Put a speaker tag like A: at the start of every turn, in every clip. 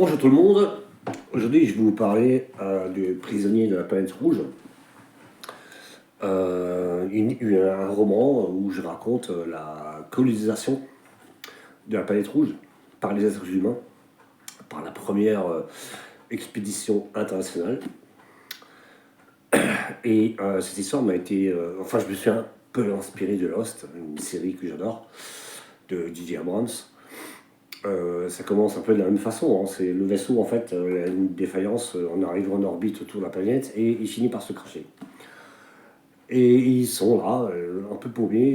A: Bonjour tout le monde, aujourd'hui je vais vous parler du prisonnier de la planète rouge, un roman où je raconte la colonisation de la planète rouge par les êtres humains, par la première expédition internationale. Et cette histoire m'a été... je me suis un peu inspiré de Lost, une série que j'adore, de J.J. Abrams. Ça commence un peu de la même façon, hein. C'est le vaisseau en fait, a une défaillance en arrivant en orbite autour de la planète et il finit par se cracher. Et ils sont là, un peu paumés,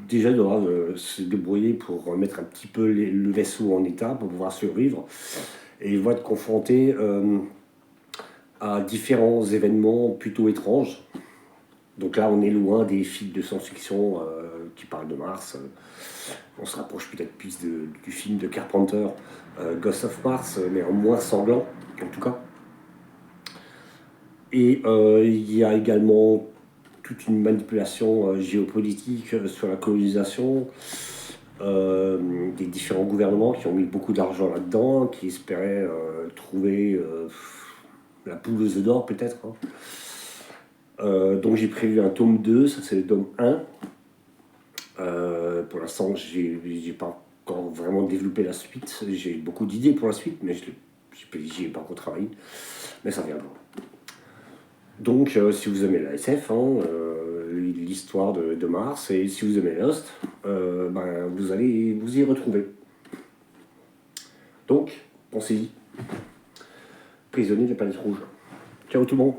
A: déjà ils doivent se débrouiller pour mettre un petit peu le vaisseau en état pour pouvoir survivre. Et ils vont être confrontés à différents événements plutôt étranges. Donc là, on est loin des films de science-fiction qui parlent de Mars. On se rapproche peut-être plus du film de Carpenter, Ghost of Mars, mais en moins sanglant, en tout cas. Et il y a également toute une manipulation géopolitique sur la colonisation, des différents gouvernements qui ont mis beaucoup d'argent là-dedans, qui espéraient trouver la poule aux œufs d'or peut-être, hein. Donc j'ai prévu un tome 2, ça c'est le tome 1. Pour l'instant, j'ai pas encore vraiment développé la suite. J'ai beaucoup d'idées pour la suite, mais j'y ai pas encore travaillé. Mais ça viendra. Donc, si vous aimez la SF, l'histoire de Mars, et si vous aimez Lost, vous allez vous y retrouver. Donc, pensez-y. Prisonnier de la planète rouge. Ciao tout le monde.